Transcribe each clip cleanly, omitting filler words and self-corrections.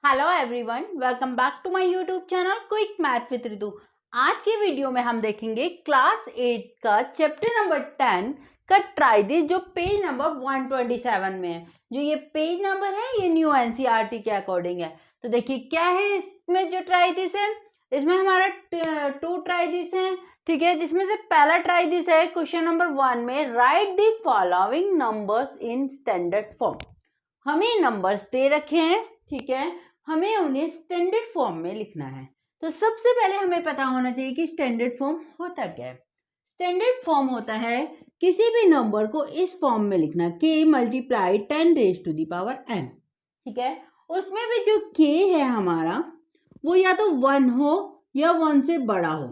Hello everyone, welcome back to my YouTube channel quick math with Ritu. आज की video में हम देखेंगे क्लास 8 का चैप्टर नंबर 10 का ट्राई दिस, जो पेज नंबर 127 में है। जो ये पेज नंबर है ये न्यू एनसीईआरटी के अकॉर्डिंग है। तो देखिए क्या है इसमें जो ट्राई दिस है। इसमें हमारा 2 ट्राई दिस है, ठीक है, जिसमें से पहला ट्राई दिस है क्वेश्चन नंबर 1 में, right the following numbers in standard form. हमें नंबर्स दे रखे हैं, ठीक है, हमें उन्हें स्टैंडर्ड फॉर्म में लिखना है। तो सबसे पहले हमें पता होना चाहिए कि स्टैंडर्ड फॉर्म होता क्या है। स्टैंडर्ड फॉर्म होता है किसी भी नंबर को इस फॉर्म में लिखना, k multiply 10 raise to the power n, ठीक है। उसमें भी जो k है हमारा वो या तो 1 हो या 1 से बड़ा हो,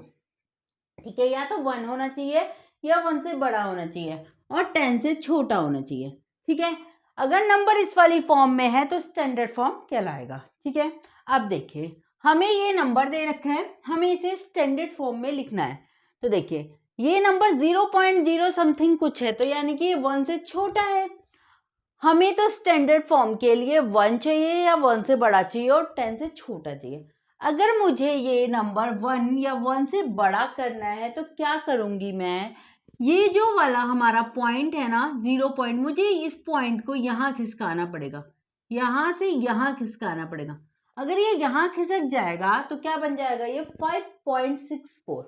ठीक है, या तो 1 होना चाहिए या 1 से बड़ा होना चाहिए और 10 से छोटा होना चाहिए, ठीक है। अगर नंबर इस वाली फॉर्म में है तो स्टैंडर्ड फॉर्म कहलाएगा, ठीक है। अब देखिए हमें ये नंबर दे रखा है, हमें इसे स्टैंडर्ड फॉर्म में लिखना है। तो देखिए ये नंबर 0.0 समथिंग कुछ है, तो यानी कि 1 से छोटा है। हमें तो स्टैंडर्ड फॉर्म के लिए 1 चाहिए या 1 से बड़ा चाहिए और 10 से छोटा चाहिए। अगर मुझे ये नंबर 1 या 1 से बड़ा करना है तो क्या करूंगी मैं, ये जो वाला हमारा पॉइंट है ना 0 पॉइंट, मुझे इस पॉइंट को यहाँ खिसकाना पड़ेगा, यहाँ से यहाँ खिसकाना पड़ेगा। अगर ये यहाँ खिसक जाएगा तो क्या बन जाएगा, ये 5.64,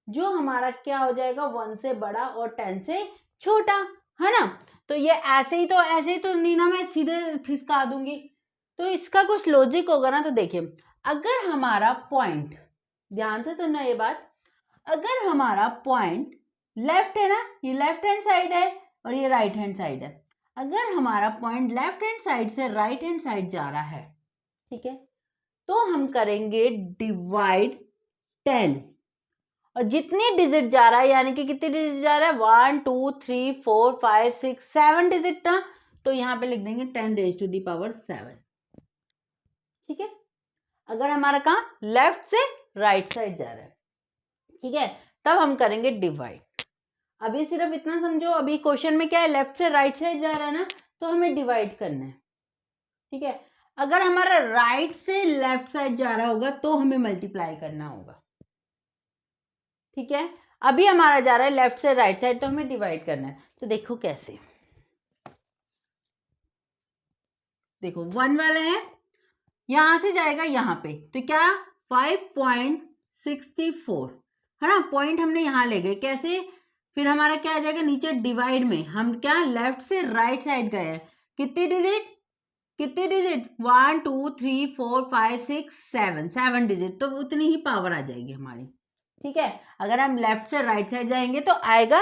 जो हमारा क्या हो जाएगा 1 से बड़ा और 10 से छोटा, है ना। तो ये ऐसे ही तो नहीं ना, मैं सीधे खिसका दूंगी, तो इसका कुछ लॉजिक होगा ना। तो देखिए अगर हमारा पॉइंट, ध्यान से सुनना ये बात, अगर हमारा पॉइंट लेफ्ट है ना, ये लेफ्ट हैंड साइड है और ये राइट हैंड साइड है, अगर हमारा पॉइंट लेफ्ट हैंड साइड से राइट हैंड साइड जा रहा है, ठीक है, तो हम करेंगे डिवाइड 10, और जितनी डिजिट जा रहा है, यानी कि कितनी डिजिट जा रहा है, 1 2 3 4 5 6 7 डिजिट ना, तो यहाँ पे लिख देंगे 10 रेज टू दी पावर 7, ठीक है। अगर हमारा कहाँ लेफ्ट से राइट साइड जा रहा है, ठीक है, तब हम करेंगे डिवाइड। अभी सिर्फ इतना समझो, अभी क्वेश्चन में क्या है, लेफ्ट से राइट साइड जा रहा है ना, तो हमें डिवाइड करना है, ठीक है। अगर हमारा राइट से लेफ्ट साइड जा रहा होगा तो हमें मल्टीप्लाई करना होगा, ठीक है। अभी हमारा जा रहा है लेफ्ट से राइट साइड, तो हमें डिवाइड करना है। तो देखो कैसे, देखो 1 वाला है, यहां से जाएगा यहाँ पे, तो क्या 5.64 है ना, पॉइंट हमने यहाँ ले गए, कैसे, फिर हमारा क्या आ जाएगा नीचे डिवाइड में, हम क्या लेफ्ट से राइट साइड गए हैं, कितनी डिजिट 1 2 3 4 5 6 7 डिजिट, तो उतनी ही पावर आ जाएगी हमारी, ठीक है। अगर हम लेफ्ट से राइट साइड जाएंगे तो आएगा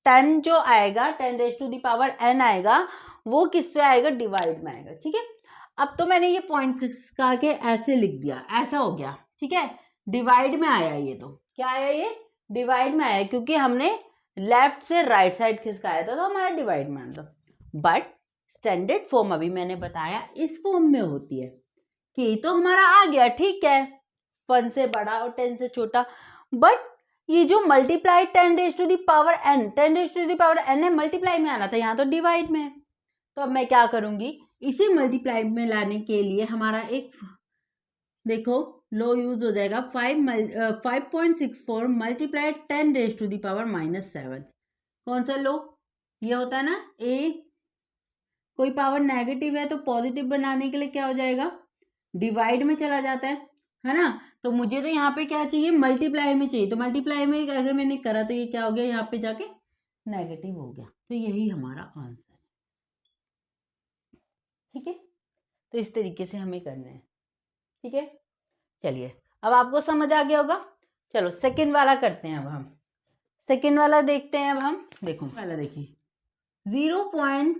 10, जो आएगा 10 raise to the power n आएगा, वो किससे आएगा, डिवाइड में आएगा, ठीक है। अब तो मैंने ये पॉइंट खिसका के ऐसे लिख दिया, ऐसा हो गया, ठीक है, डिवाइड में आया, ये तो क्या आया, ये डिवाइड में आया, क्योंकि हमने लेफ्ट से राइट साइड खिसकाया था, तो हमारा डिवाइड में आया। बट स्टैंडर्ड फॉर्म अभी मैंने बताया इस फॉर्म में होती है कि तो हमारा आ गया, ठीक है, 1 से बड़ा और 10 से छोटा, बट ये जो multiply 10 raise to the power n, 10 raise to the power n है, मल्टीप्लाई में आना था, यहाँ तो डिवाइड में है। तो अब मैं क्या करूंगी, इसे मल्टीप्लाई में लाने के लिए हमारा एक, देखो लो यूज हो जाएगा, 5.64 multiply 10 raise to the power -7। कौन सा लो, ये होता है ना a, कोई पावर नेगेटिव है तो पॉजिटिव बनाने के लिए क्या हो जाएगा, डिवाइड में चला जाता है ना। तो मुझे तो यहाँ पे क्या चाहिए, मल्टीप्लाई में चाहिए, तो मल्टीप्लाई में अगर मैंने करा तो ये क्या हो गया, यहाँ पे जाके नेगेटिव हो गया, तो यही हमारा आंसर है, ठीक है। तो इस तरीके से हमें करना है, ठीक है। चलिए अब आपको समझ आ गया होगा, चलो सेकंड वाला करते हैं। अब हम सेकंड वाला देखते हैं। अब हम देखो पहला देखिए 0 पॉइंट,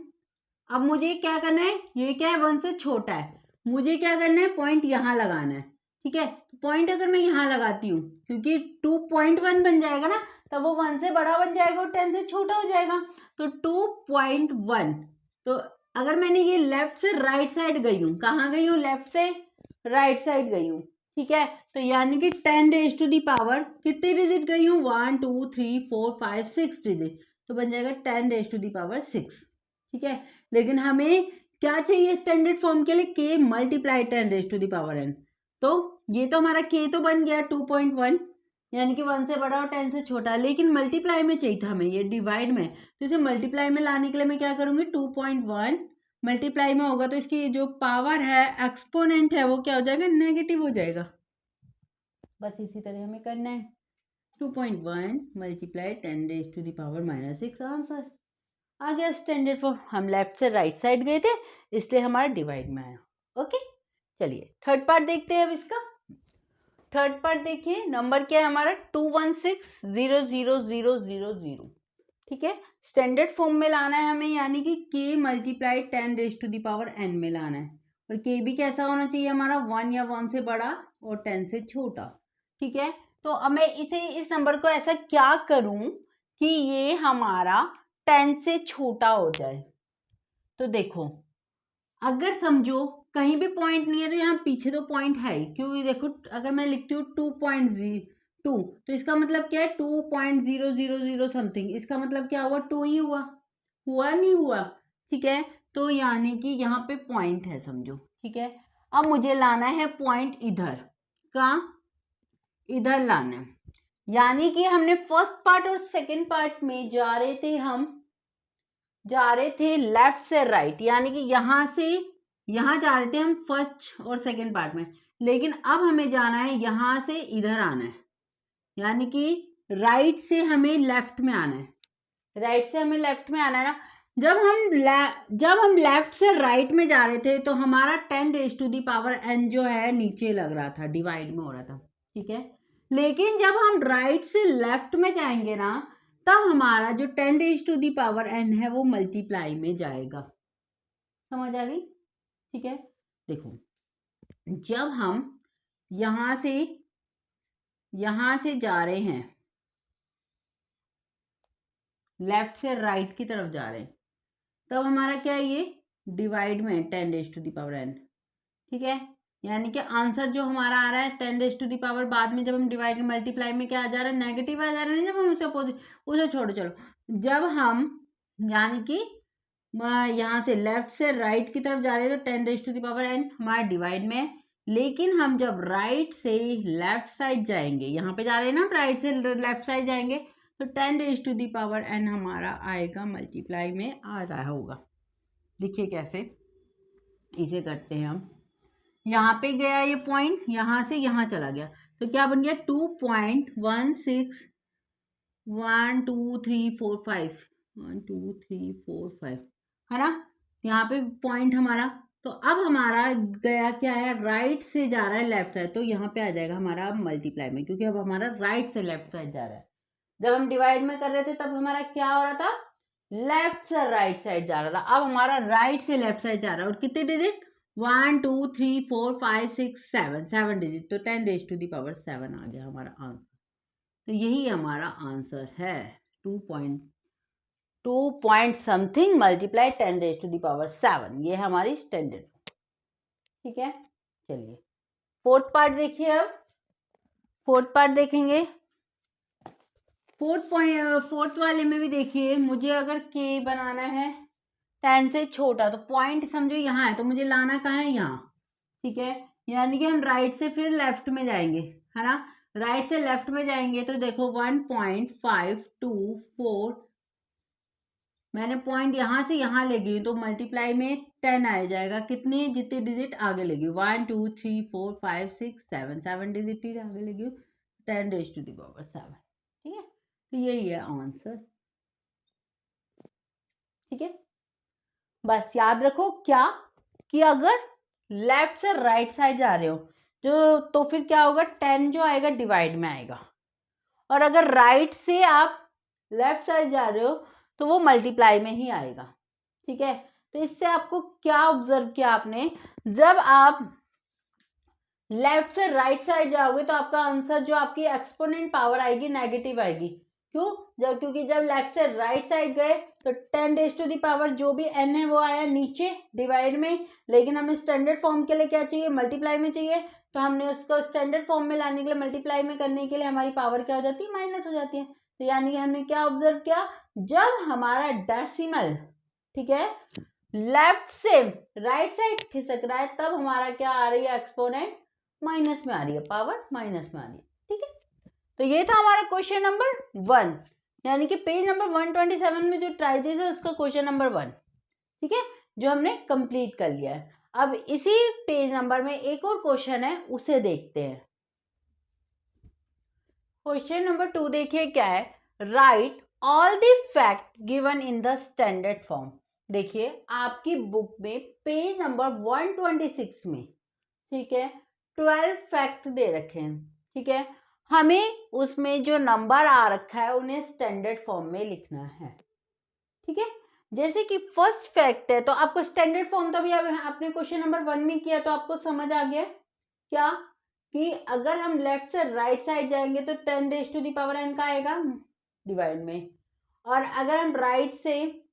अब मुझे क्या करना है, ये क्या है 1 से छोटा है, मुझे क्या करना है, पॉइंट यहाँ लगाना है, ठीक है। पॉइंट अगर मैं यहाँ लगाती हूँ, क्योंकि 2.1 बन जाएगा ना, तब वो 1 से बड़ा बन जाएगा और 10 से छोटा हो जाएगा, तो 2.1। तो अगर मैंने ये लेफ्ट से राइट साइड गई हूँ, कहाँ गई हूँ, लेफ्ट से राइट साइड गई हूँ, ठीक है, तो यानी कि 10 रेज टू दी पावर कितने डिजिट गई हूँ, 1 2 3 4 5 6 डिजिट, तो बन जाएगा 10 रेज टू दी पावर 6, ठीक है। लेकिन हमें क्या चाहिए स्टैंडर्ड फॉर्म के लिए, के मल्टीप्लाई 10⁻⁴n। तो ये तो हमारा के तो बन गया 2.1, यानी कि 1 से बड़ा और 10 से छोटा, लेकिन मल्टीप्लाई में चाहिए था हमें, ये डिवाइड में। तो इसे मल्टीप्लाई में लाने के लिए मैं क्या करूँगी, 2.1 मल्टीप्लाई में होगा तो इसकी जो पावर है, एक्सपोनेंट है, वो क्या हो जाएगा, नेगेटिव हो जाएगा। बस इसी तरह हमें करना है। 2.1 मल्टीप्लाई 10⁻⁻⁶ आंसर आ गया स्टैंडर्ड फॉर्म। हम लेफ्ट से राइट साइड गए थे, इसलिए हमारा डिवाइड में आया। ओके, चलिए थर्ड पार्ट देखते हैं अब इसका। थर्ड पार्ट देखिए, नंबर क्या है हमारा, 2160000। ठीक है, स्टैंडर्ड फॉर्म में लाना है हमें, यानी कि के मल्टीप्लाई 10⁻n में लाना है। और के भी कैसा होना चाहिए हमारा, 1 या 1 से बड़ा और 10 से छोटा। ठीक है, तो अब मैं इस नंबर को ऐसा क्या करूं कि ये हमारा 10 से छोटा हो जाए। तो देखो, अगर समझो कहीं भी पॉइंट नहीं है तो यहाँ पीछे तो पॉइंट है ही, क्योंकि देखो अगर मैं लिखती हूँ 2.2 तो इसका मतलब क्या है, 2.000 समथिंग, इसका मतलब क्या हुआ, 2 ही हुआ नहीं हुआ। ठीक है, तो यानी कि यहाँ पे पॉइंट है समझो। ठीक है, अब मुझे लाना है पॉइंट इधर का, इधर लाना है, यानी कि हमने फर्स्ट पार्ट और सेकंड पार्ट में जा रहे थे लेफ्ट से राइट, यानी कि यहां से यहां जा रहे थे हम फर्स्ट और सेकंड पार्ट में, लेकिन अब हमें जाना है यहां से इधर आना है, यानी कि राइट से हमें लेफ्ट में आना है। राइट से हमें लेफ्ट में आना है ना। जब हम लेफ्ट से राइट में जा रहे थे तो हमारा 10⁻n जो है नीचे लग रहा था, डिवाइड में हो रहा था। ठीक है, लेकिन जब हम राइट से लेफ्ट में जाएंगे ना, तब हमारा जो 10⁻n है वो मल्टीप्लाई में जाएगा। समझ आ गई? ठीक है, देखो जब हम यहां से जा रहे हैं, लेफ्ट से राइट की तरफ जा रहे हैं, तब हमारा क्या है, ये डिवाइड में 10⁻n। ठीक है, यानी कि आंसर जो हमारा आ रहा है 10⁻, बाद में जब हम डिवाइड मल्टीप्लाई में क्या आ जा रहा है, नेगेटिव आ जा रहा है। जब हम उसे उसे छोड़ो, चलो जब हम यानी कि यहाँ से लेफ्ट से राइट की तरफ जा रहे हैं तो 10⁻n हमारा डिवाइड में है, लेकिन हम जब राइट से लेफ्ट साइड जाएंगे, यहाँ पे जा रहे हैं ना, राइट से लेफ्ट साइड जाएंगे तो 10⁻n हमारा आएगा मल्टीप्लाई में आ रहा होगा। देखिए कैसे इसे करते हैं हम, यहाँ पे गया ये पॉइंट, यहाँ से यहाँ चला गया तो क्या बन गया, 2.1612345 1 2 3 4 5 है ना, यहाँ पे पॉइंट हमारा। तो अब हमारा गया क्या है, राइट से जा रहा है लेफ्ट साइड, तो यहाँ पे आ जाएगा हमारा मल्टीप्लाई में, क्योंकि अब हमारा राइट से लेफ्ट साइड जा रहा है। जब हम डिवाइड में कर रहे थे तब हमारा क्या हो रहा था, लेफ्ट से राइट साइड जा रहा था, अब हमारा राइट से लेफ्ट साइड जा रहा है। और कितने डिजिट, 1 2 3 4 5 6 7 डिजिट, तो 10⁻7 आ गया हमारा आंसर। तो यही हमारा आंसर है, 2 पॉइंट समथिंग मल्टीप्लाई 10⁻7, ये हमारी स्टैंडर्ड। ठीक है, चलिए फोर्थ पार्ट देखिए। अब फोर्थ पार्ट देखेंगे, फोर्थ वाले में भी देखिए, मुझे अगर के बनाना है 10 से छोटा, तो पॉइंट समझो यहाँ है, तो मुझे लाना कहाँ है, यहाँ। ठीक है, यानी कि हम राइट से फिर लेफ्ट में जाएंगे, है ना, राइट से लेफ्ट में जाएंगे तो देखो 1.524, मैंने पॉइंट यहाँ से यहाँ ले गई तो मल्टीप्लाई में 10 आ जाएगा, कितने जितने डिजिट आगे लगी, 1 2 3 4 5 6 7 डिजिट ही आगे लगी, 10⁻7। ठीक है, तो यही है आंसर। ठीक है, बस याद रखो क्या, कि अगर लेफ्ट से राइट साइड जा रहे हो जो, तो फिर क्या होगा, 10 जो आएगा डिवाइड में आएगा, और अगर राइट से आप लेफ्ट साइड जा रहे हो तो वो मल्टीप्लाई में ही आएगा। ठीक है, तो इससे आपको क्या ऑब्जर्व किया आपने, जब आप लेफ्ट से राइट साइड जाओगे तो आपका आंसर जो आपकी एक्सपोनेंट पावर आएगी नेगेटिव आएगी। क्यों, क्योंकि जब लेफ्ट से राइट साइड गए तो 10⁻, जो भी n है वो आया नीचे डिवाइड में, लेकिन हमें स्टैंडर्ड फॉर्म के लिए क्या चाहिए, मल्टीप्लाई में चाहिए, तो हमने उसको स्टैंडर्ड फॉर्म में लाने के लिए, मल्टीप्लाई में करने के लिए हमारी पावर क्या हो जाती है, माइनस हो जाती है। तो यानी कि हमने क्या ऑब्जर्व किया, जब हमारा डेसिमल, ठीक है, लेफ्ट से राइट साइड खिसक रहा है तब हमारा क्या आ रही है, एक्सपोनेंट माइनस में आ रही है, पावर माइनस में आ रही है। ठीक है, तो ये था हमारा क्वेश्चन नंबर 1, यानी कि पेज नंबर 127 में जो ट्राई दिस है उसका क्वेश्चन नंबर 1। ठीक है, जो हमने कंप्लीट कर लिया है। अब इसी पेज नंबर में एक और क्वेश्चन है, उसे देखते हैं। क्वेश्चन नंबर 2 देखिए क्या है, right all the fact given in the standard form. देखिए आपकी बुक में पेज नंबर 126 में, ठीक है, 12 फैक्ट दे रखे हैं। ठीक है, हमें उसमें जो नंबर आ रखा है उन्हें स्टैंडर्ड फॉर्म में लिखना है। ठीक है, जैसे कि फर्स्ट फैक्ट है तो आपको स्टैंडर्ड फॉर्म तो अभी आपने क्वेश्चन नंबर 1 में किया तो आपको समझ आ गया क्या, कि अगर हम लेफ्ट से राइट साइड जाएंगे तो 10⁻n का आएगा डिवाइड में, और अगर हम राइट से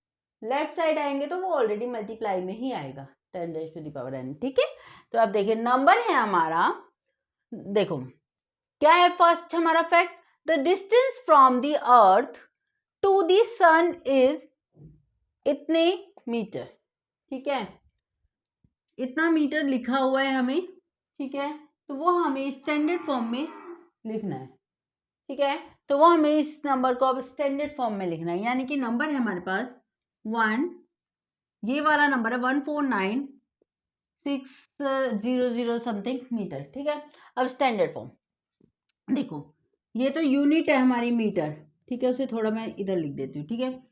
लेफ्ट साइड आएंगे तो वो ऑलरेडी मल्टीप्लाई में ही आएगा 10⁻n। ठीक है, तो अब देखिए नंबर है हमारा, देखो क्या है फर्स्ट हमारा fact, the distance from the earth to the sun is इतने मीटर। ठीक है, इतना मीटर लिखा हुआ है हमें। ठीक है, तो वो हमें स्टैंडर्ड फॉर्म में लिखना है। ठीक है, तो वो हमें इस नंबर को अब स्टैंडर्ड फॉर्म में लिखना है, यानी कि नंबर है हमारे पास 1, ये वाला नंबर है 149,600 समथिंग मीटर। ठीक है, अब स्टैंडर्ड फॉर्म देखो, ये तो यूनिट है हमारी मीटर। ठीक है, उसे थोड़ा मैं इधर लिख देती हूँ। ठीक है,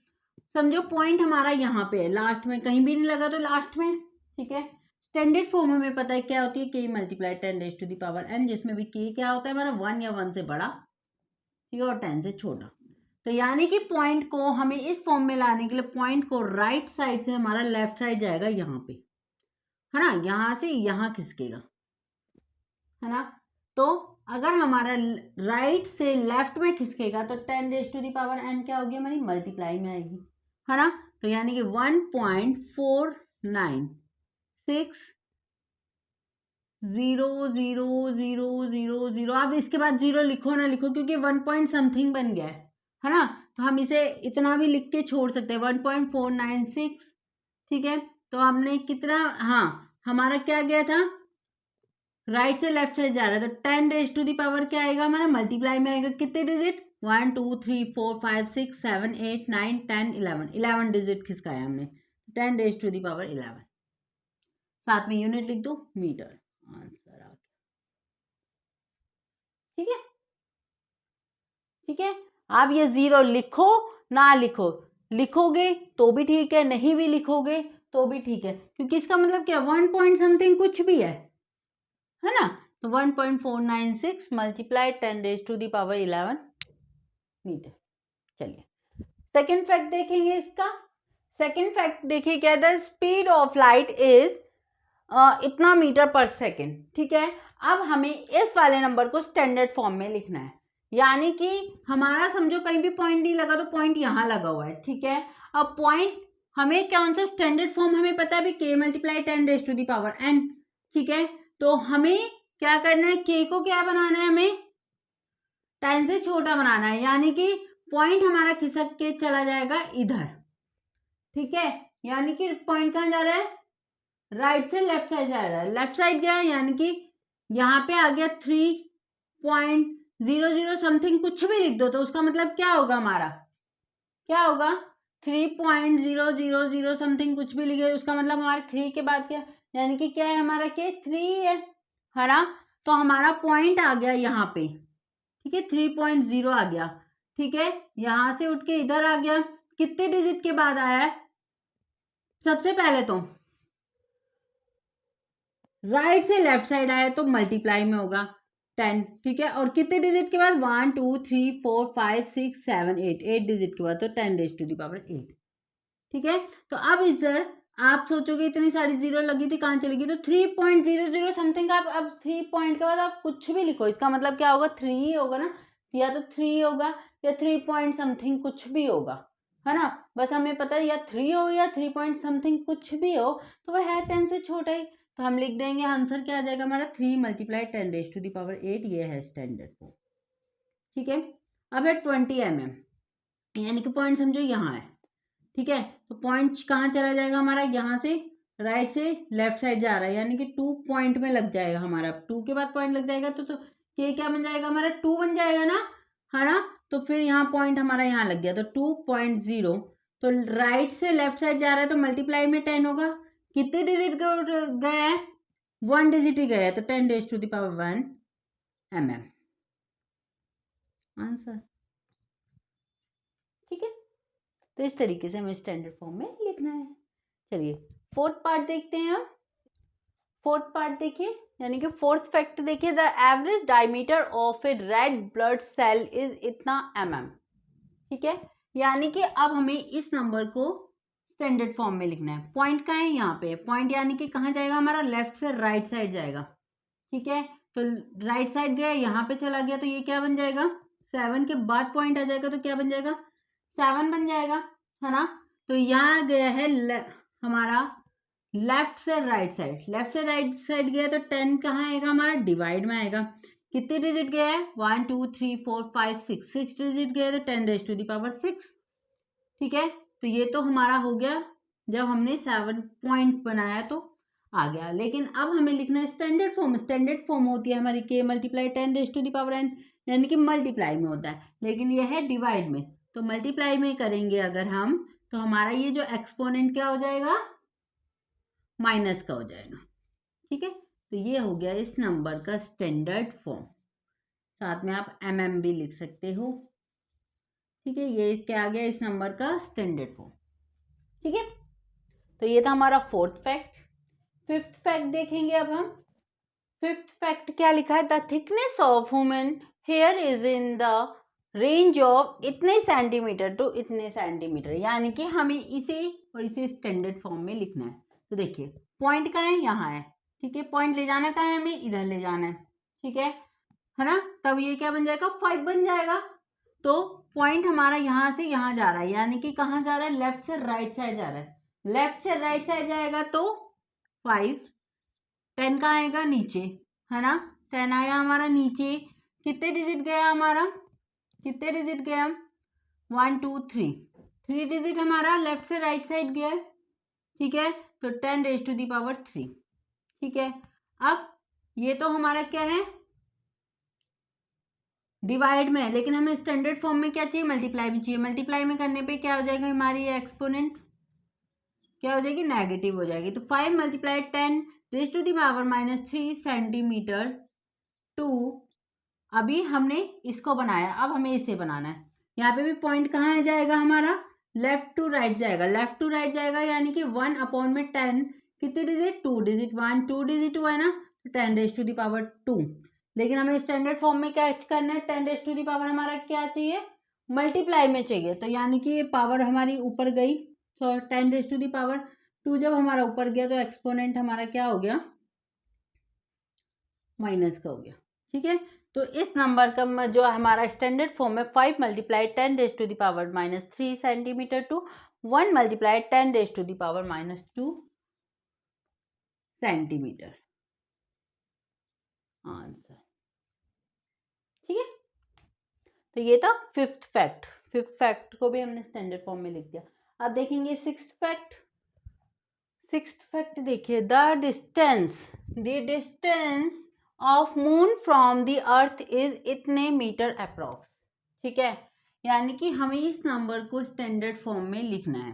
समझो पॉइंट हमारा यहाँ पे है, लास्ट में कहीं भी नहीं लगा तो लास्ट में। ठीक है, स्टैंडर्ड फॉर्म हमें पता है क्या होती है, k मल्टीप्लाई 10⁻n, जिसमें भी k क्या होता है हमारा 1 या 1 से बड़ा, ठीक है, और 10 से छोटा। तो यानी कि पॉइंट को हमें इस फॉर्म में लाने के लिए पॉइंट को राइट साइड से हमारा लेफ्ट साइड जाएगा यहाँ पे, है ना, यहाँ से यहाँ खिसकेगा, है ना। तो अगर हमारा राइट से लेफ्ट में खिसकेगा तो 10⁻n क्या होगी हमारी, मल्टीप्लाई में आएगी, है ना। तो यानी कि 1.49600000। आप इसके बाद जीरो लिखो ना लिखो, क्योंकि 1 पॉइंट समथिंग बन गया है ना, तो हम इसे इतना भी लिख के छोड़ सकते हैं 1.496। ठीक है, तो हमने कितना, हाँ हमारा क्या गया था, राइट से लेफ्ट साइड जा रहा है, तो 10⁻, क्या आएगा हमारा, मल्टीप्लाई में आएगा, कितने डिजिट, 1 2 3 4 5 6 7 8 9 10 11 डिजिट खिसकाया हमने, 10⁻11। साथ में यूनिट लिख दो, मीटर, आंसर आ गया। ठीक है, ठीक है, आप ये जीरो लिखो ना लिखो, लिखोगे तो भी ठीक है, नहीं भी लिखोगे तो भी ठीक है, क्योंकि इसका मतलब क्या, 1 पॉइंट समथिंग कुछ भी है ना। तो 1.496 मल्टीप्लाई 10⁻11 मीटर। चलिए सेकेंड फैक्ट देखेंगे इसका। सेकेंड फैक्ट देखिए क्या, the speed of light is इतना मीटर पर सेकेंड। ठीक है, अब हमें इस वाले नंबर को स्टैंडर्ड फॉर्म में लिखना है, यानी कि हमारा समझो कहीं भी पॉइंट नहीं लगा तो पॉइंट यहाँ लगा हुआ है। ठीक है, अब पॉइंट हमें कौन सा स्टैंडर्ड फॉर्म हमें पता है अभी, k मल्टीप्लाई 10⁻n। ठीक है, तो हमें क्या करना है, k को क्या बनाना है, हमें 10 से छोटा बनाना है, यानी कि पॉइंट हमारा खिसक के चला जाएगा इधर। ठीक है, यानी कि पॉइंट कहाँ जा रहा है, राइट से लेफ्ट साइड जा रहा है, लेफ्ट साइड गया, यानी कि यहाँ पे आ गया 3.00 समथिंग, कुछ भी लिख दो तो उसका मतलब क्या होगा हमारा, क्या होगा 3.000 समथिंग, कुछ भी लिखे उसका मतलब हमारे 3 के बाद क्या, यानी कि क्या है हमारा, के 3 है ना। तो हमारा पॉइंट आ गया यहाँ पे, ठीक है, 3.0 आ गया। ठीक है, यहां से उठ के इधर आ गया, कितने डिजिट के बाद आया है, सबसे पहले तो राइट से लेफ्ट साइड आया तो मल्टीप्लाई में होगा 10। ठीक है, और कितने डिजिट के बाद, 1 2 3 4 5 6 7 8 डिजिट के बाद तो 10⁻8। ठीक है, तो अब इधर आप सोचोगे इतनी सारी जीरो लगी थी कहाँ चलेगी, तो 3.00 समथिंग। आप अब 3 पॉइंट के बाद आप कुछ भी लिखो, इसका मतलब क्या होगा, 3 होगा ना, या तो 3 होगा या 3 पॉइंट समथिंग कुछ भी होगा, है ना। बस हमें पता है या 3 हो या 3 पॉइंट समथिंग कुछ भी हो, तो वह है 10 से छोटा ही, तो हम लिख देंगे आंसर क्या आ जाएगा हमारा, 3 मल्टीप्लाई 10⁻8, ये है स्टैंडर्ड फॉर्म। ठीक है, अब है 20 mm, यानी कि पॉइंट समझो यहाँ है। ठीक है, तो पॉइंट कहाँ चला जाएगा हमारा, यहाँ से राइट से लेफ्ट साइड जा रहा है, यानी कि 2 पॉइंट में लग जाएगा हमारा। 2 के बाद पॉइंट लग जाएगा तो ये क्या बन जाएगा हमारा, 2 बन जाएगा ना, है ना। तो फिर यहाँ पॉइंट हमारा यहाँ लग गया तो 2.0। तो राइट से लेफ्ट साइड जा रहा है तो मल्टीप्लाई में 10 होगा। कितने डिजिट गया है, 1 डिजिट ही गया है, तो 10⁻1 mm आंसर। ठीक है, तो इस तरीके से हमें स्टैंडर्ड फॉर्म में लिखना है। चलिए फोर्थ पार्ट देखते हैं हम। फोर्थ पार्ट देखिए, यानी कि फोर्थ फैक्ट देखिए, the average diameter of a red blood cell is इतना mm। ठीक है, यानी कि अब हमें इस नंबर को स्टैंडर्ड फॉर्म में लिखना है। पॉइंट कहाँ है, यहाँ पे पॉइंट, यानी कि कहाँ जाएगा हमारा, लेफ्ट से राइट साइड जाएगा। ठीक है, तो राइट साइड गया, यहाँ पे चला गया, तो ये क्या बन जाएगा, 7 के बाद पॉइंट आ जाएगा तो क्या बन जाएगा, 7 बन जाएगा, है ना। तो यहाँ गया है हमारा लेफ्ट से राइट साइड, लेफ्ट से राइट साइड गया तो 10 कहाँ आएगा हमारा, डिवाइड में आएगा। कितने डिजिट गया है, 1 2 3 4 5 6 डिजिट गया है तो 10⁻6। ठीक है, तो ये तो हमारा हो गया जब हमने 7 पॉइंट बनाया तो आ गया। लेकिन अब हमें लिखना है स्टैंडर्ड फॉर्म। स्टैंडर्ड फॉर्म होती है हमारी k मल्टीप्लाई 10⁻n, यानी कि मल्टीप्लाई में होता है, लेकिन यह है डिवाइड में। तो मल्टीप्लाई में करेंगे अगर हम, तो हमारा ये जो एक्सपोनेंट क्या हो जाएगा, माइनस का हो जाएगा। ठीक है, तो ये हो गया इस नंबर का स्टैंडर्ड फॉर्म। साथ में आप mm भी लिख सकते हो। ठीक है, ये क्या आ गया इस नंबर का स्टैंडर्ड फॉर्म। ठीक है, तो ये था हमारा फोर्थ फैक्ट। फिफ्थ फैक्ट देखेंगे अब हम। फिफ्थ फैक्ट क्या लिखा है, the thickness of human here is in the range of इतने सेंटीमीटर टू इतने सेंटीमीटर, यानी कि हमें इसे और इसे स्टैंडर्ड फॉर्म में लिखना है। तो देखिए पॉइंट कहाँ है, यहाँ है। ठीक है, पॉइंट ले जाना कहाँ है, हमें इधर ले जाना है। ठीक है ना, तब ये क्या बन जाएगा, 5 बन जाएगा। तो पॉइंट हमारा यहाँ से यहाँ जा रहा है, यानी कि कहाँ जा रहा है, लेफ्ट से राइट साइड जा रहा है। लेफ्ट से राइट साइड जाएगा तो 5, 10 का आएगा नीचे, है ना। 10 आया हमारा नीचे। कितने डिजिट गया हमारा, कितने डिजिट गया, 1 2 3 डिजिट हमारा लेफ्ट से राइट साइड गया। ठीक है, तो 10⁻3। ठीक है, अब ये तो हमारा क्या है, डिवाइड में है, लेकिन हमें स्टैंडर्ड फॉर्म में क्या चाहिए, मल्टीप्लाई भी चाहिए। मल्टीप्लाई में करने पे क्या हो जाएगा, हमारी ये एक्सपोनेंट क्या हो जाएगी, नेगेटिव हो जाएगी। तो 5 मल्टीप्लाई 10⁻³ सेंटीमीटर टू, अभी हमने इसको बनाया, अब हमें इसे बनाना है। यहाँ पे भी पॉइंट कहाँ जाएगा हमारा, लेफ्ट टू राइट जाएगा, लेफ्ट टू राइट जाएगा, यानी कि 1/10 कितने डिजिट, 2 डिजिट, 1 2 डिजिट हुआ है ना, 10⁻²। लेकिन हमें स्टैंडर्ड फॉर्म में क्या करना है, 10⁻, हमारा क्या चाहिए, मल्टीप्लाई में चाहिए। तो यानी कि ये पावर हमारी ऊपर गई, तो 10⁻²। जब हमारा ऊपर गया तो एक्सपोनेंट हमारा क्या हो गया, माइनस का हो गया। ठीक है, तो इस नंबर का जो हमारा स्टैंडर्ड फॉर्म है, 5 multiply 10⁻³ centimetre to 1 multiply 10⁻² centimetre answer. ठीक है, तो ये था फिफ्थ फैक्ट। फिफ्थ फैक्ट को भी हमने स्टैंडर्ड फॉर्म में लिख दिया। अब देखेंगे सिक्स्थ फैक्ट। सिक्स्थ फैक्ट देखिए, the distance of moon from the earth is इतने मीटर अप्रॉक्स। ठीक है, यानी कि हमें इस नंबर को स्टैंडर्ड फॉर्म में लिखना है।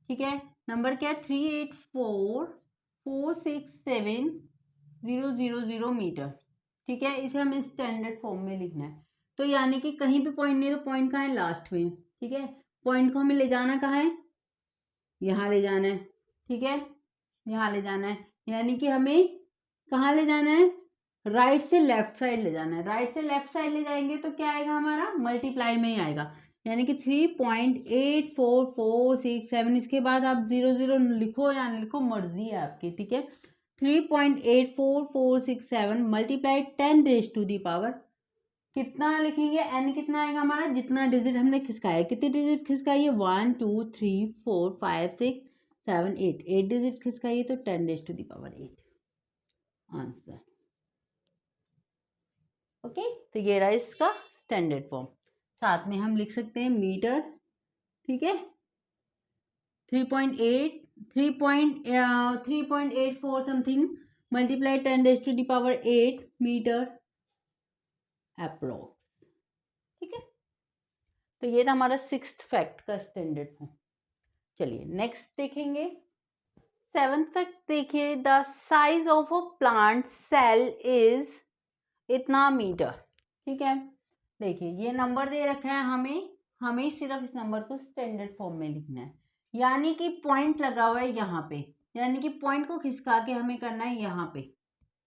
ठीक है, नंबर क्या है, 384467000 मीटर। ठीक है, इसे हमें स्टैंडर्ड फॉर्म में लिखना है। तो यानी कि कहीं पे पॉइंट नहीं, तो पॉइंट कहाँ है, लास्ट में। ठीक है, पॉइंट को हमें ले जाना कहाँ है, यहाँ ले जाना है। ठीक है, यहाँ ले जाना है, यानी कि हमें कहाँ ले जाना है, राइट से लेफ्ट साइड ले जाना है। राइट से लेफ्ट साइड ले जाएंगे तो क्या आएगा हमारा, मल्टीप्लाई में ही आएगा, यानी कि 3.84467। इसके बाद आप 0 लिखो या नहीं लिखो, मर्जी है आपकी। ठीक है, 3.84467 मल्टीप्लाई 10⁻, कितना लिखेंगे, एन कितना आएगा हमारा, जितना डिजिट हमने खिसकाया। कितनी डिजिट खिसकाइए, 1 2 3 4 5 6 7 8 डिजिट खिसकाइए, तो 10⁻8 आंसर। ओके, तो ये रहा इसका स्टैंडर्ड फॉर्म। साथ में हम लिख सकते हैं मीटर। ठीक है, 3.8 3.84 समथिंग मल्टीप्लाई 10⁸ मीटर अप्रोक्स। ठीक है, तो ये था हमारा 6th फैक्ट का स्टैंडर्ड फॉर्म। चलिए नेक्स्ट देखेंगे। 7th फैक्ट देखिए, the size of a plant cell is इतना मीटर। ठीक है, देखिए ये नंबर दे रखा है, हमें सिर्फ इस नंबर को स्टैंडर्ड फॉर्म में लिखना है, यानी कि पॉइंट लगा हुआ है यहाँ पे, यानी कि पॉइंट को खिसका के हमें करना है यहाँ पे।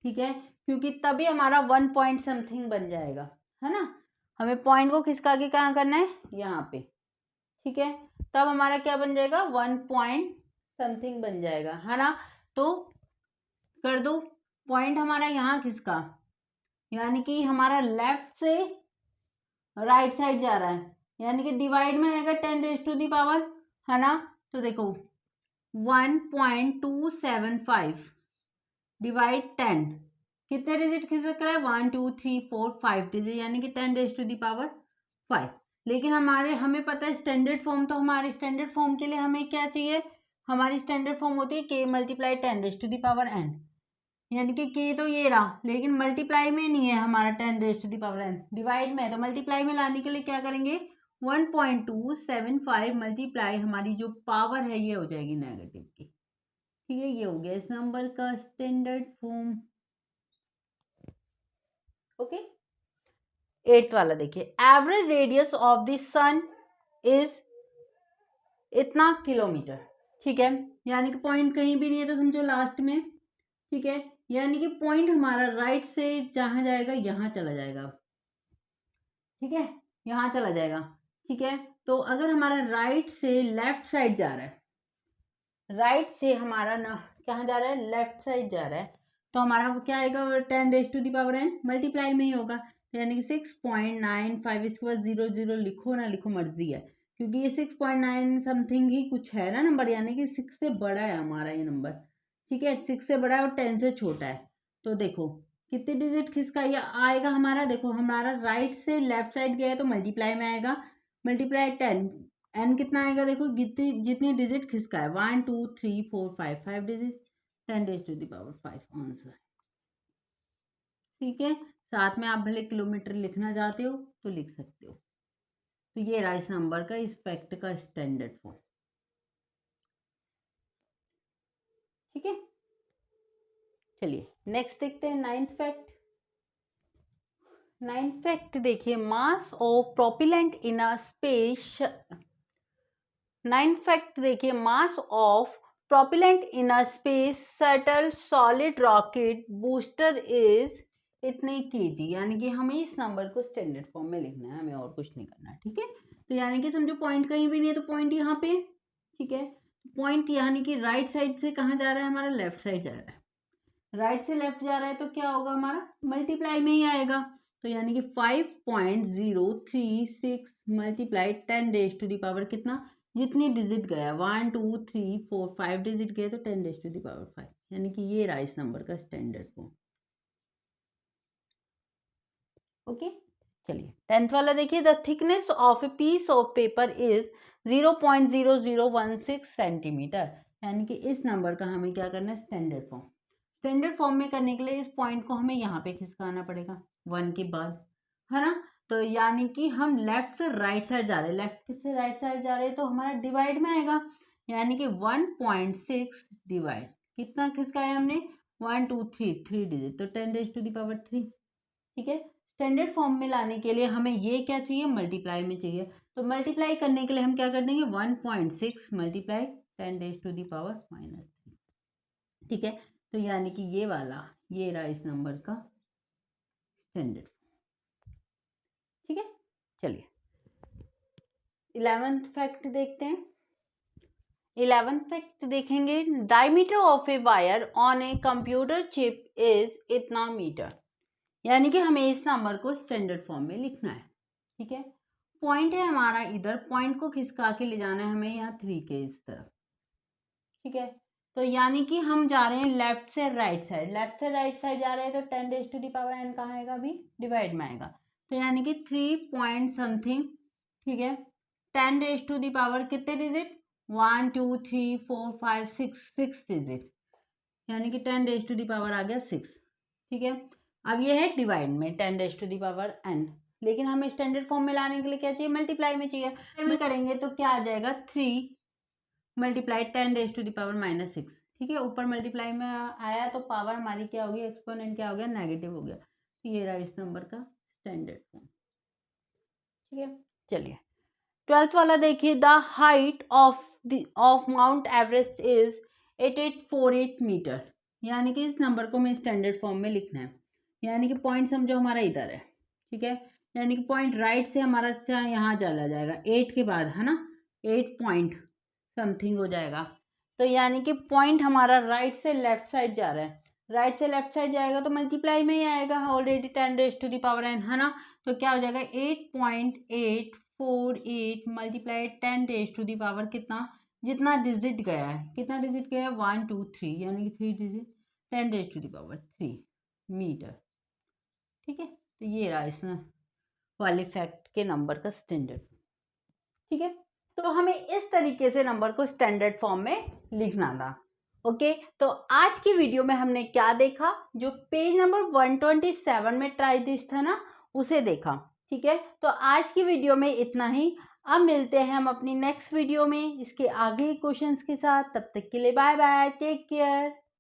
ठीक है, क्योंकि तभी हमारा 1 पॉइंट समथिंग बन जाएगा, है ना। हमें पॉइंट को खिसका के कहाँ करना है, यहाँ पे। ठीक है, तब हमारा क्या बन जाएगा, 1 पॉइंट समथिंग बन जाएगा, है ना। तो कर दो, पॉइंट हमारा यहाँ खिसका, यानी कि हमारा लेफ्ट से राइट साइड जा रहा है, यानी कि डिवाइड में आएगा 10⁻, है ना। तो देखो 1.275 डिवाइड 10, कितने डिजिट खिसक रहा है, 1 2 3 4 5 डिजिट, यानी कि 10⁵5। लेकिन हमें पता है स्टैंडर्ड फॉर्म, तो हमारे स्टैंडर्ड फॉर्म के लिए हमें क्या चाहिए, हमारी स्टैंडर्ड फॉर्म होती है k मल्टीप्लाई 10⁻n, यानी कि k तो ये रहा, लेकिन मल्टीप्लाई में नहीं है हमारा 10⁻n, डिवाइड में है। तो मल्टीप्लाई में लाने के लिए क्या करेंगे, 1.275 मल्टीप्लाई हमारी जो पावर है ये हो जाएगी नेगेटिव की। ठीक है, ये हो गया इस नंबर का स्टैंडर्ड फॉर्म। ओके, 8th वाला देखिए, average radius of the sun is इतना किलोमीटर। ठीक है, यानी कि पॉइंट कहीं भी नहीं है तो समझो लास्ट में। ठीक है, यानी कि पॉइंट हमारा राइट से जहां जाएगा यहाँ चला जाएगा। ठीक है, यहाँ चला जाएगा। ठीक है, तो अगर हमारा राइट से लेफ्ट साइड जा रहा है, राइट से हमारा ना कहाँ जा रहा है, लेफ्ट साइड जा रहा है, तो हमारा क्या आएगा, 10⁻n मल्टीप्लाई में ही होगा, तो यानी कि 6.95। इसके बाद 00 लिखो ना लिखो मर्जी है, क्योंकि ये 6.9 समथिंग ही कुछ है ना नंबर, यानी कि 6 से बड़ा है हमारा ये नंबर। ठीक है, 6 से बड़ा है और 10 से छोटा है। तो देखो कितने डिजिट किसका ये आएगा हमारा, देखो हमारा राइट से लेफ्ट साइड गया है तो मल्टीप्लाई में आएगा, मल्टीप्लाई 10, एन कितना आएगा, देखो जितनी डिजिट खिसका है, 1 2 3 4 5 डिजिट, 10⁻5 आंसर। ठीक है, साथ में आप भले किलोमीटर लिखना चाहते हो तो लिख सकते हो। तो ये रहा इस नंबर का, इस फैक्ट का स्टैंडर्ड फॉर्म। ठीक है, चलिए नेक्स्ट देखते हैं 9th फैक्ट। 9th फैक्ट देखिए, mass of propellant in a space. 9th fact देखिए, mass of propellant in a space shuttle solid rocket booster is इतने kg, यानी कि हमें इस नंबर को स्टैंडर्ड फॉर्म में लिखना है, हमें और कुछ नहीं करना है। ठीक है, तो यानी कि समझो पॉइंट कहीं भी नहीं है तो पॉइंट यहाँ पे। ठीक है, पॉइंट यानी कि राइट साइड से कहाँ जा रहा है, हमारा लेफ्ट साइड जा रहा है, राइट से लेफ्ट जा रहा है तो क्या होगा, हमारा मल्टीप्लाई में ही आएगा। तो यानी कि 5.036 मल्टीप्लाई 10⁻, कितना, जितनी डिजिट गया, 1 2 3 4 5 डिजिट गए तो 10⁻5, यानी कि ये रहा इस नंबर का स्टैंडर्ड फॉर्म। ओके, चलिए 10th वाला देखिए, the thickness of a piece of paper is 0.0016 centimetre, यानी कि इस नंबर का हमें क्या करना है, स्टैंडर्ड फॉर्म। स्टैंडर्ड फॉर्म में करने के लिए इस पॉइंट को हमें यहाँ पे खिसकाना पड़ेगा 1 के बाद, है ना। तो यानी कि हम लेफ्ट से राइट साइड जा रहे हैं, लेफ्ट से राइट साइड जा रहे हैं तो हमारा डिवाइड में आएगा, यानी कि 1.6 डिवाइड कितना खिसकाया हमने, 1 2 3 डिजिट, तो 10⁻3। ठीक है, स्टैंडर्ड फॉर्म में लाने के लिए हमें ये क्या चाहिए, मल्टीप्लाई में चाहिए। तो मल्टीप्लाई करने के लिए हम क्या कर देंगे, 1.6 मल्टीप्लाई 10⁻⁻3। ठीक है, तो यानी कि ये वाला, ये रहा इस नंबर का स्टैंडर्ड। ठीक है, चलिए 11th फैक्ट देखते हैं। 11th फैक्ट देखेंगे, diameter of a wire on a computer chip is इतना मीटर, यानी कि हमें इस नंबर को स्टैंडर्ड फॉर्म में लिखना है। ठीक है, पॉइंट है हमारा इधर, पॉइंट को खिसका के ले जाना है हमें यहाँ 3 के इस तरफ। ठीक है, तो यानी कि हम जा रहे हैं लेफ्ट से राइट साइड, लेफ्ट से राइट साइड जा रहे हैं तो 10⁻n कहाँ आएगा, अभी डिवाइड में आएगा, तो यानी कि 3 पॉइंट समथिंग। ठीक है, 10⁻, कितने डिजिट, 1 2 3 4 5 6 डिजिट, यानी कि 10 रेज टू द पावर आ गया 6। ठीक है, अब ये है डिवाइड में 10 raise to the power n, लेकिन हमें स्टैंडर्ड फॉर्म में लाने के लिए क्या चाहिए, मल्टीप्लाई में चाहिए। में करेंगे तो क्या आ जाएगा 3 multiply 10 raise to the power -6। ठीक है, ऊपर मल्टीप्लाई में आया तो पावर हमारी क्या होगी, एक्सपोनेंट क्या हो गया, नेगेटिव हो गया। तो ये रहा इस नंबर का स्टैंडर्ड फॉर्म। ठीक है, चलिए 12th वाला देखिए, the height of Mount Everest is 8848 metre, यानी कि इस नंबर को हमें स्टैंडर्ड फॉर्म में लिखना है, यानी कि पॉइंट समझो हमारा इधर है। ठीक है, यानी कि पॉइंट राइट से हमारा यहाँ चला जाएगा 8 के बाद, है ना, 8 पॉइंट समथिंग हो जाएगा। तो यानी कि पॉइंट हमारा राइट से लेफ्ट साइड जा रहा है, राइट से लेफ्ट साइड जाएगा तो मल्टीप्लाई में ही आएगा, already 10 raise to the power n, है ना। तो क्या हो जाएगा 8.848 multiply 10 raise to the power कितना, जितना डिजिट गया है, कितना डिजिट गया है 1 2 3, यानी कि 3 digit 10 raise to the power 3 metre. ठीक है, तो ये रहा इस वाले फैक्ट के नंबर का स्टैंडर्ड। ठीक है, तो हमें इस तरीके से नंबर को स्टैंडर्ड फॉर्म में लिखना था। ओके, तो आज की वीडियो में हमने क्या देखा, जो पेज नंबर 127 में ट्राई दिस था ना, उसे देखा। ठीक है, तो आज की वीडियो में इतना ही। अब मिलते हैं हम अपनी नेक्स्ट वीडियो में इसके आगे क्वेश्चंस के साथ। तब तक के लिए बाय बाय, टेक केयर।